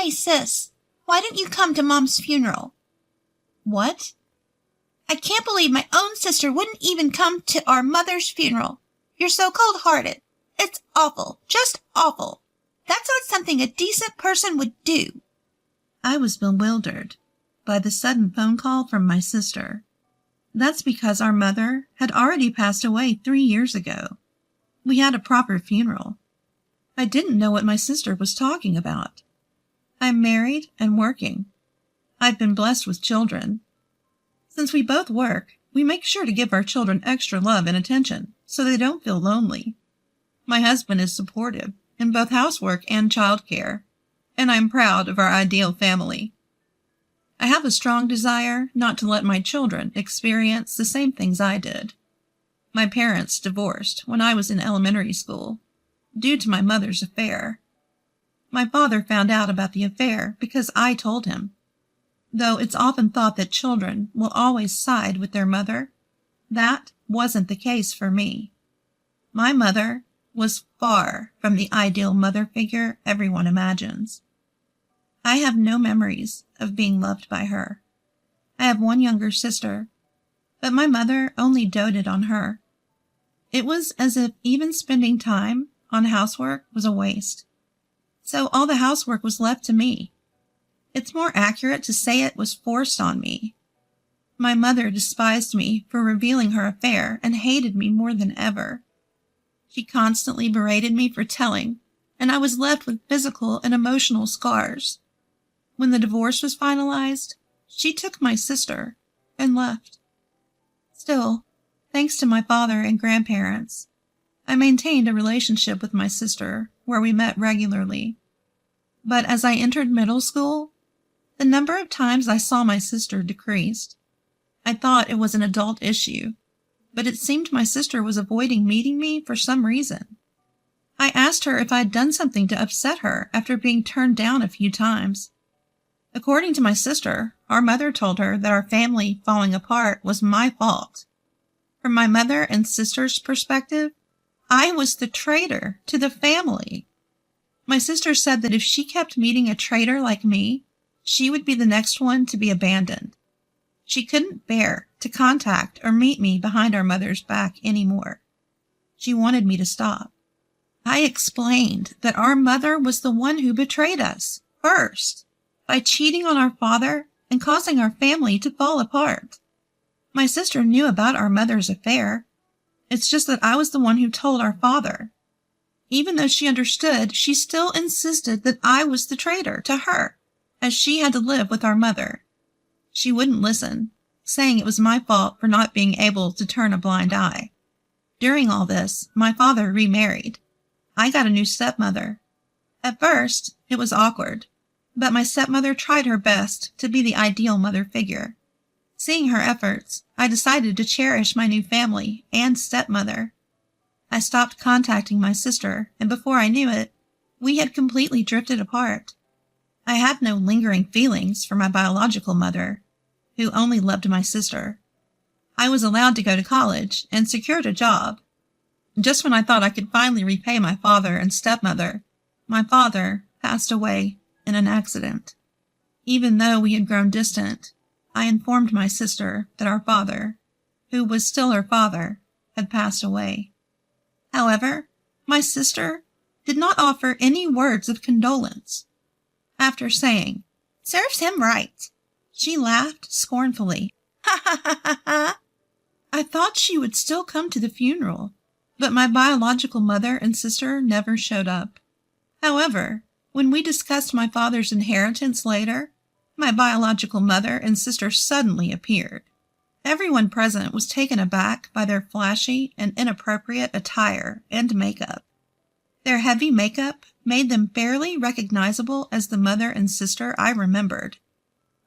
Hey, sis, why didn't you come to Mom's funeral? What? I can't believe my own sister wouldn't even come to our mother's funeral. You're so cold-hearted. It's awful, just awful. That's not something a decent person would do. I was bewildered by the sudden phone call from my sister. That's because our mother had already passed away 3 years ago. We had a proper funeral. I didn't know what my sister was talking about. I'm married and working. I've been blessed with children. Since we both work, we make sure to give our children extra love and attention so they don't feel lonely. My husband is supportive in both housework and childcare, and I'm proud of our ideal family. I have a strong desire not to let my children experience the same things I did. My parents divorced when I was in elementary school, due to my mother's affair. My father found out about the affair because I told him. Though it's often thought that children will always side with their mother, that wasn't the case for me. My mother was far from the ideal mother figure everyone imagines. I have no memories of being loved by her. I have one younger sister, but my mother only doted on her. It was as if even spending time on housework was a waste. So all the housework was left to me. It's more accurate to say it was forced on me. My mother despised me for revealing her affair and hated me more than ever. She constantly berated me for telling, and I was left with physical and emotional scars. When the divorce was finalized, she took my sister and left. Still, thanks to my father and grandparents, I maintained a relationship with my sister where we met regularly. But as I entered middle school, the number of times I saw my sister decreased. I thought it was an adult issue, but it seemed my sister was avoiding meeting me for some reason. I asked her if I had done something to upset her after being turned down a few times. According to my sister, our mother told her that our family falling apart was my fault. From my mother and sister's perspective, I was the traitor to the family. My sister said that if she kept meeting a traitor like me, she would be the next one to be abandoned. She couldn't bear to contact or meet me behind our mother's back anymore. She wanted me to stop. I explained that our mother was the one who betrayed us first by cheating on our father and causing our family to fall apart. My sister knew about our mother's affair. It's just that I was the one who told our father. Even though she understood, she still insisted that I was the traitor to her, as she had to live with our mother. She wouldn't listen, saying it was my fault for not being able to turn a blind eye. During all this, my father remarried. I got a new stepmother. At first, it was awkward, but my stepmother tried her best to be the ideal mother figure. Seeing her efforts, I decided to cherish my new family and stepmother. I stopped contacting my sister, and before I knew it, we had completely drifted apart. I had no lingering feelings for my biological mother, who only loved my sister. I was allowed to go to college and secured a job. Just when I thought I could finally repay my father and stepmother, my father passed away in an accident. Even though we had grown distant, I informed my sister that our father, who was still her father, had passed away. However, my sister did not offer any words of condolence. After saying, "Serves him right," she laughed scornfully. "Ha ha ha ha ha!" I thought she would still come to the funeral, but my biological mother and sister never showed up. However, when we discussed my father's inheritance later, my biological mother and sister suddenly appeared. Everyone present was taken aback by their flashy and inappropriate attire and makeup. Their heavy makeup made them barely recognizable as the mother and sister I remembered.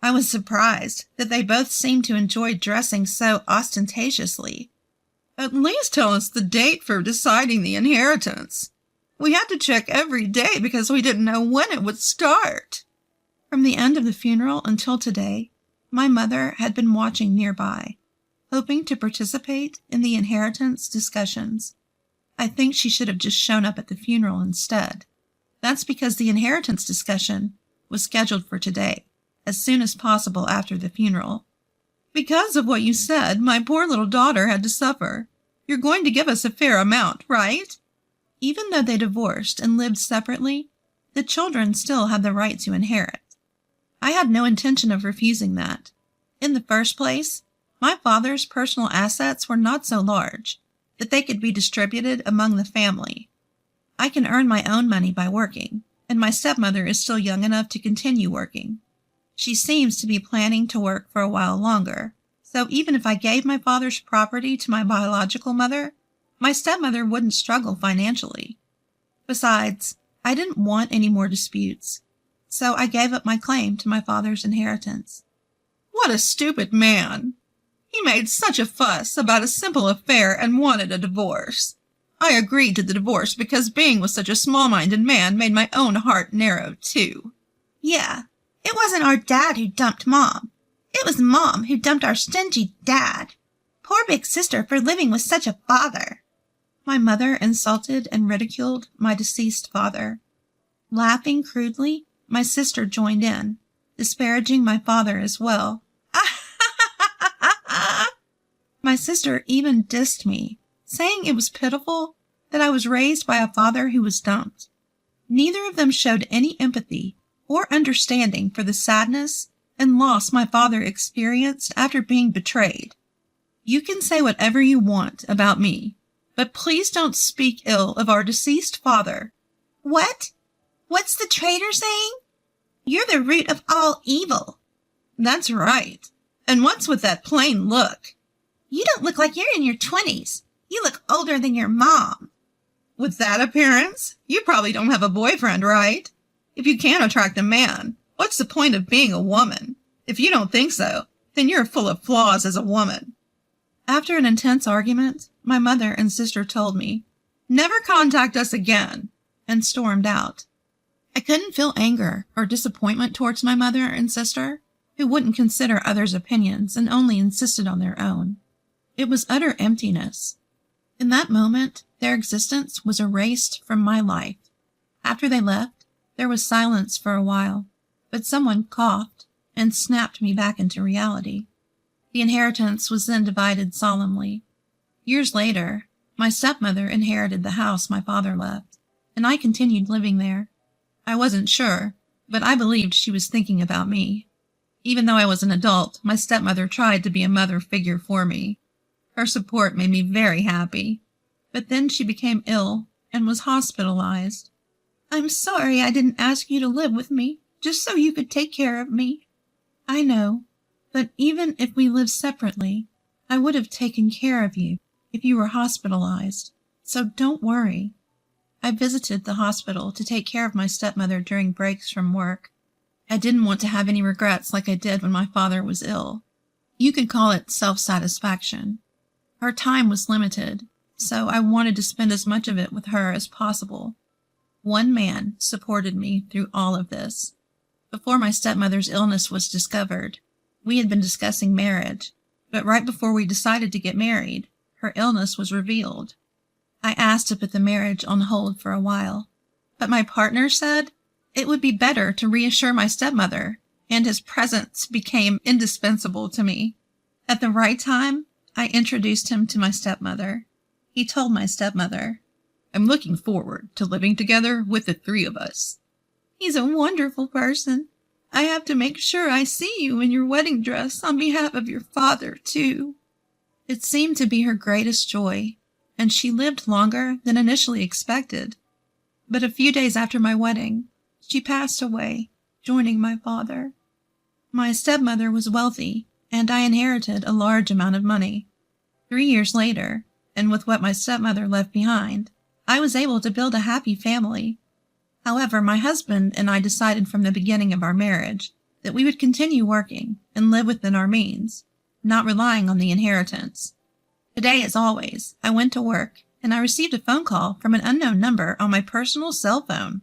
I was surprised that they both seemed to enjoy dressing so ostentatiously. "At least tell us the date for deciding the inheritance. We had to check every day because we didn't know when it would start." From the end of the funeral until today, my mother had been watching nearby, hoping to participate in the inheritance discussions. I think she should have just shown up at the funeral instead. That's because the inheritance discussion was scheduled for today, as soon as possible after the funeral. Because of what you said, my poor little daughter had to suffer. You're going to give us a fair amount, right? Even though they divorced and lived separately, the children still had the right to inherit. I had no intention of refusing that. In the first place, my father's personal assets were not so large that they could be distributed among the family. I can earn my own money by working, and my stepmother is still young enough to continue working. She seems to be planning to work for a while longer, so even if I gave my father's property to my biological mother, my stepmother wouldn't struggle financially. Besides, I didn't want any more disputes, so I gave up my claim to my father's inheritance. What a stupid man! He made such a fuss about a simple affair and wanted a divorce. I agreed to the divorce because being with such a small-minded man made my own heart narrow, too. Yeah, it wasn't our dad who dumped Mom. It was Mom who dumped our stingy dad. Poor big sister for living with such a father. My mother insulted and ridiculed my deceased father. Laughing crudely, my sister joined in, disparaging my father as well. My sister even dissed me, saying it was pitiful that I was raised by a father who was dumped. Neither of them showed any empathy or understanding for the sadness and loss my father experienced after being betrayed. You can say whatever you want about me, but please don't speak ill of our deceased father. What? What's the traitor saying? You're the root of all evil. That's right. And what's with that plain look? You don't look like you're in your 20s. You look older than your mom. With that appearance, you probably don't have a boyfriend, right? If you can't attract a man, what's the point of being a woman? If you don't think so, then you're full of flaws as a woman. After an intense argument, my mother and sister told me, "Never contact us again," and stormed out. I couldn't feel anger or disappointment towards my mother and sister, who wouldn't consider others' opinions and only insisted on their own. It was utter emptiness. In that moment, their existence was erased from my life. After they left, there was silence for a while, but someone coughed and snapped me back into reality. The inheritance was then divided solemnly. Years later, my stepmother inherited the house my father left, and I continued living there. I wasn't sure, but I believed she was thinking about me. Even though I was an adult, my stepmother tried to be a mother figure for me. Her support made me very happy. But then she became ill and was hospitalized. I'm sorry I didn't ask you to live with me, just so you could take care of me. I know, but even if we lived separately, I would have taken care of you if you were hospitalized, so don't worry. I visited the hospital to take care of my stepmother during breaks from work. I didn't want to have any regrets like I did when my father was ill. You could call it self-satisfaction. Her time was limited, so I wanted to spend as much of it with her as possible. One man supported me through all of this. Before my stepmother's illness was discovered, we had been discussing marriage, but right before we decided to get married, her illness was revealed. I asked to put the marriage on hold for a while, but my partner said it would be better to reassure my stepmother, and his presence became indispensable to me. At the right time, I introduced him to my stepmother. He told my stepmother, "I'm looking forward to living together with the three of us." He's a wonderful person. I have to make sure I see you in your wedding dress on behalf of your father, too. It seemed to be her greatest joy, and she lived longer than initially expected. But a few days after my wedding, she passed away, joining my father. My stepmother was wealthy, and I inherited a large amount of money. 3 years later, and with what my stepmother left behind, I was able to build a happy family. However, my husband and I decided from the beginning of our marriage that we would continue working and live within our means, not relying on the inheritance. Today, as always, I went to work and I received a phone call from an unknown number on my personal cell phone.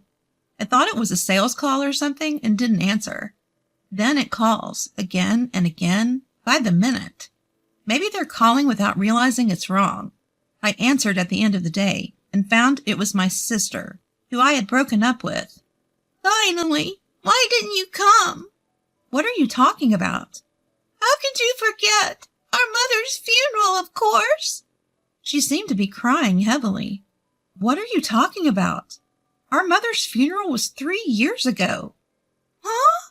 I thought it was a sales call or something and didn't answer. Then it calls again and again by the minute. Maybe they're calling without realizing it's wrong. I answered at the end of the day and found it was my sister, who I had broken up with. Finally, Why didn't you come? What are you talking about? How could you forget? Our mother's funeral, of course. She seemed to be crying heavily. What are you talking about? Our mother's funeral was 3 years ago. Huh?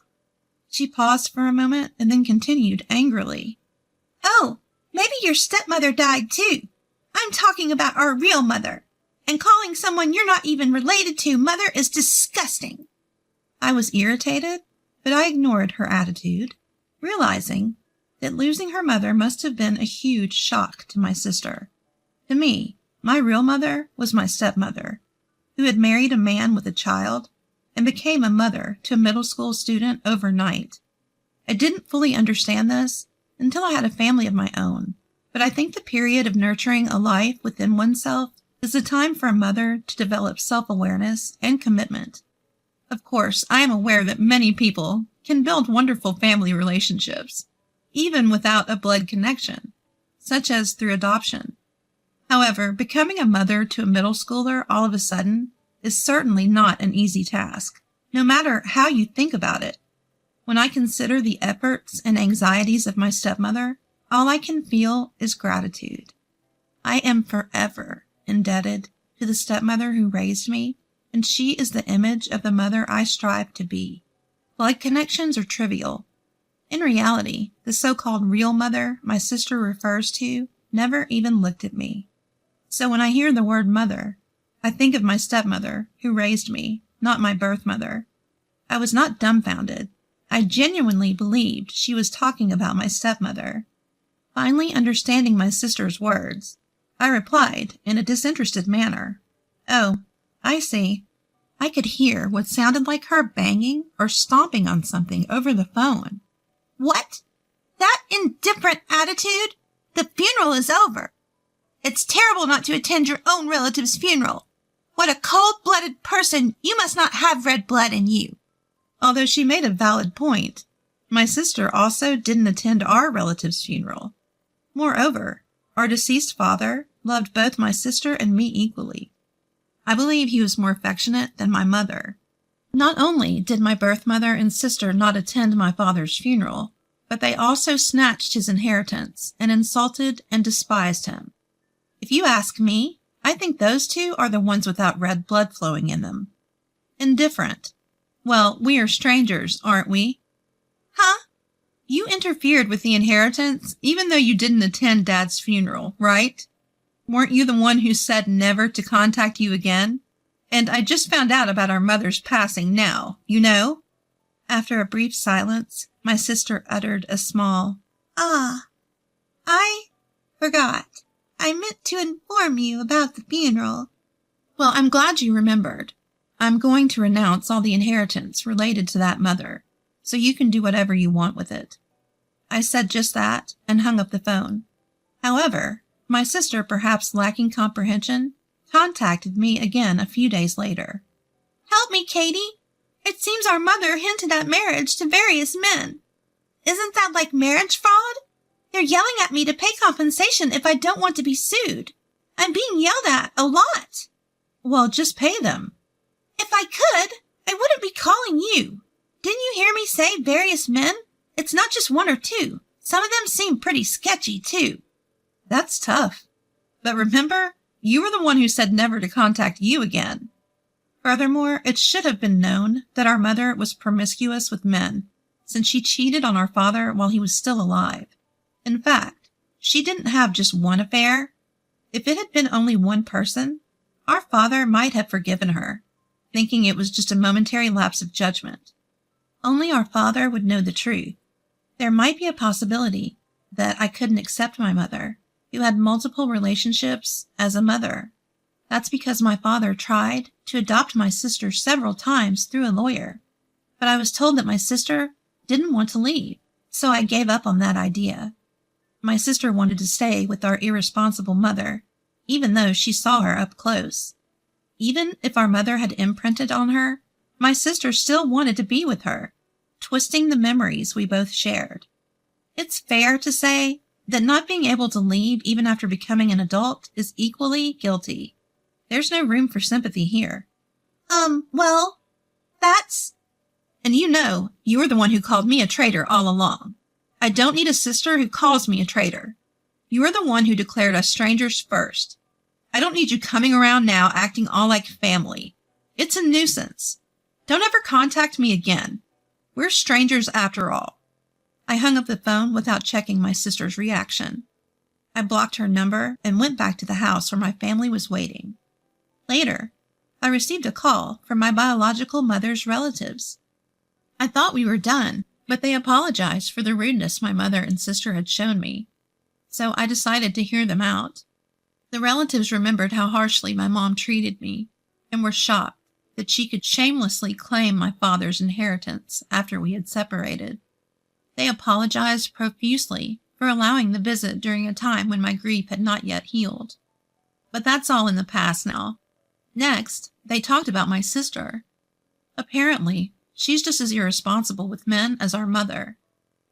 She paused for a moment and then continued angrily. Oh, maybe your stepmother died too. I'm talking about our real mother. And calling someone you're not even related to mother is disgusting. I was irritated, but I ignored her attitude, realizing that losing her mother must have been a huge shock to my sister. To me, my real mother was my stepmother, who had married a man with a child and became a mother to a middle school student overnight. I didn't fully understand this until I had a family of my own, but I think the period of nurturing a life within oneself is the time for a mother to develop self-awareness and commitment. Of course, I am aware that many people can build wonderful family relationships, even without a blood connection, such as through adoption. However, becoming a mother to a middle schooler all of a sudden is certainly not an easy task, no matter how you think about it. When I consider the efforts and anxieties of my stepmother, all I can feel is gratitude. I am forever indebted to the stepmother who raised me, and she is the image of the mother I strive to be. Blood connections are trivial. In reality, the so-called real mother my sister refers to never even looked at me. So when I hear the word mother, I think of my stepmother who raised me, not my birth mother. I was not dumbfounded. I genuinely believed she was talking about my stepmother. Finally understanding my sister's words, I replied in a disinterested manner, "Oh, I see." I could hear what sounded like her banging or stomping on something over the phone. What? That indifferent attitude? The funeral is over. It's terrible not to attend your own relative's funeral. What a cold-blooded person. You must not have red blood in you. Although she made a valid point, my sister also didn't attend our relative's funeral. Moreover, our deceased father loved both my sister and me equally. I believe he was more affectionate than my mother. Not only did my birth mother and sister not attend my father's funeral, but they also snatched his inheritance and insulted and despised him. If you ask me, I think those two are the ones without red blood flowing in them. Indifferent. Well, we are strangers, aren't we? Huh? You interfered with the inheritance even though you didn't attend Dad's funeral, right? Weren't you the one who said never to contact you again? And I just found out about our mother's passing now, you know? After a brief silence, my sister uttered a small, "Ah, I forgot. I meant to inform you about the funeral." Well, I'm glad you remembered. I'm going to renounce all the inheritance related to that mother, so you can do whatever you want with it. I said just that and hung up the phone. However, my sister, perhaps lacking comprehension, contacted me again a few days later. "Help me, Katie. It seems our mother hinted at marriage to various men. Isn't that like marriage fraud? They're yelling at me to pay compensation if I don't want to be sued. I'm being yelled at a lot." Well, just pay them. "If I could, I wouldn't be calling you. Didn't you hear me say various men? It's not just one or two. Some of them seem pretty sketchy, too." That's tough. But remember, you were the one who said never to contact you again. Furthermore, it should have been known that our mother was promiscuous with men, since she cheated on our father while he was still alive. In fact, she didn't have just one affair. If it had been only one person, our father might have forgiven her, thinking it was just a momentary lapse of judgment. Only our father would know the truth. There might be a possibility that I couldn't accept my mother, who had multiple relationships, as a mother. That's because my father tried to adopt my sister several times through a lawyer, but I was told that my sister didn't want to leave, so I gave up on that idea. My sister wanted to stay with our irresponsible mother, even though she saw her up close. Even if our mother had imprinted on her, my sister still wanted to be with her, twisting the memories we both shared. It's fair to say that not being able to leave even after becoming an adult is equally guilty. There's no room for sympathy here. Well, that's... And you were the one who called me a traitor all along. I don't need a sister who calls me a traitor. You are the one who declared us strangers first. I don't need you coming around now acting all like family. It's a nuisance. Don't ever contact me again. We're strangers after all." I hung up the phone without checking my sister's reaction. I blocked her number and went back to the house where my family was waiting. Later, I received a call from my biological mother's relatives. I thought we were done, but they apologized for the rudeness my mother and sister had shown me, so I decided to hear them out. The relatives remembered how harshly my mom treated me and were shocked that she could shamelessly claim my father's inheritance after we had separated. They apologized profusely for allowing the visit during a time when my grief had not yet healed. But that's all in the past now. Next, they talked about my sister. Apparently, she's just as irresponsible with men as our mother.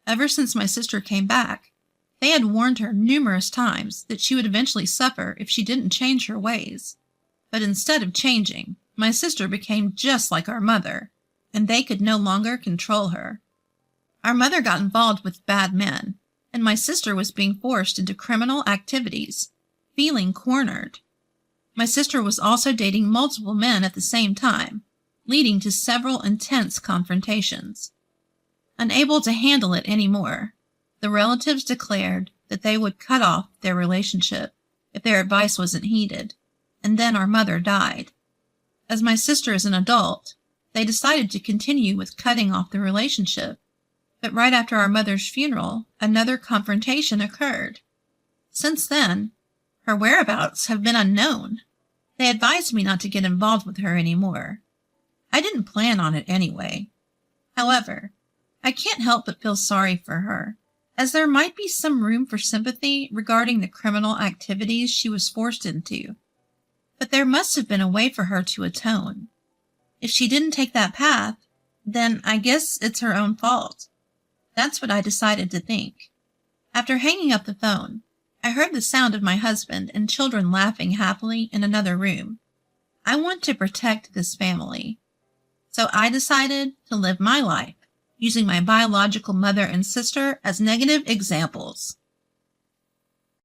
Ever since my sister came back, they had warned her numerous times that she would eventually suffer if she didn't change her ways. But instead of changing, my sister became just like our mother, and they could no longer control her. Our mother got involved with bad men, and my sister was being forced into criminal activities, feeling cornered. My sister was also dating multiple men at the same time, leading to several intense confrontations. Unable to handle it anymore, the relatives declared that they would cut off their relationship if their advice wasn't heeded, and then our mother died. As my sister is an adult, they decided to continue with cutting off the relationship, but right after our mother's funeral, another confrontation occurred. Since then, her whereabouts have been unknown. They advised me not to get involved with her anymore. I didn't plan on it anyway. However, I can't help but feel sorry for her, as there might be some room for sympathy regarding the criminal activities she was forced into. But there must have been a way for her to atone. If she didn't take that path, then I guess it's her own fault. That's what I decided to think. After hanging up the phone, I heard the sound of my husband and children laughing happily in another room. I want to protect this family. So I decided to live my life, using my biological mother and sister as negative examples.